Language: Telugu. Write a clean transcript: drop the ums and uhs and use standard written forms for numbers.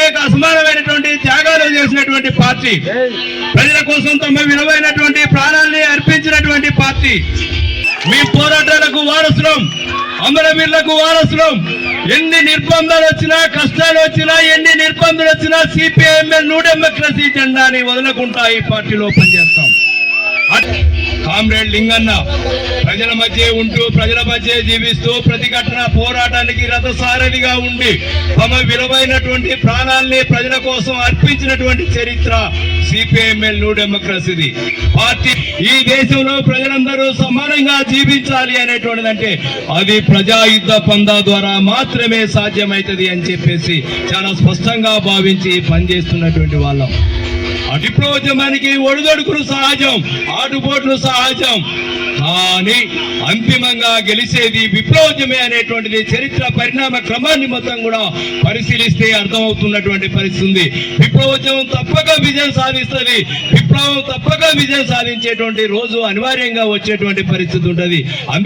అనేక అసమానమైనటువంటి త్యాగాలు చేసినటువంటి పార్టీ, ప్రజల కోసం తమ విలువైనటువంటి ప్రాణాలని అర్పించినటువంటి పార్టీ. మీ పోరాటాలకు వారసులం, అమరవీరులకు వారసులం. ఎన్ని నిర్బంధాలు వచ్చినా, కష్టాలు వచ్చినా, ఎన్ని నిర్బంధాలు వచ్చినా సిపిఐఎంఎల్ న్యూ డెమోక్రసీ జెండాని వదలకుండా ఈ పార్టీలో పనిచేస్తాం. కామ్రేడ్ లింగన్న ప్రజల మధ్య ఉంటూ, ప్రజల మధ్య జీవిస్తూ, ప్రతిఘటన పోరాటానికి రథసారథిగా ఉండి తమ విలువైనటువంటి ప్రాణాల్ని ప్రజల కోసం అర్పించినటువంటి చరిత్ర సిపిఐఎంఎల్ న్యూ డెమోక్రసీది. పార్టీ ఈ దేశంలో ప్రజలందరూ సమానంగా జీవించాలి అనేటువంటిదంటే అది ప్రజాయుద్ధ పందా ద్వారా మాత్రమే సాధ్యమవుతుంది అని చెప్పేసి చాలా స్పష్టంగా భావించి పనిచేస్తున్నటువంటి వాళ్ళం. విప్లవోద్యమానికి ఒడిదొడుకులు సహజం, ఆటుపోట్లు సహజం, కానీ అంతిమంగా గెలిచేది విప్లవోద్యమే అనేటువంటిది చరిత్ర పరిణామ క్రమాన్ని మొత్తం కూడా పరిశీలిస్తే అర్థమవుతున్నటువంటి పరిస్థితి ఉంది. విప్లవోద్యమం తప్పక విజయం సాధిస్తుంది. విప్లవం తప్పక విజయం సాధించేటువంటి రోజు అనివార్యంగా వచ్చేటువంటి పరిస్థితి ఉంటుంది.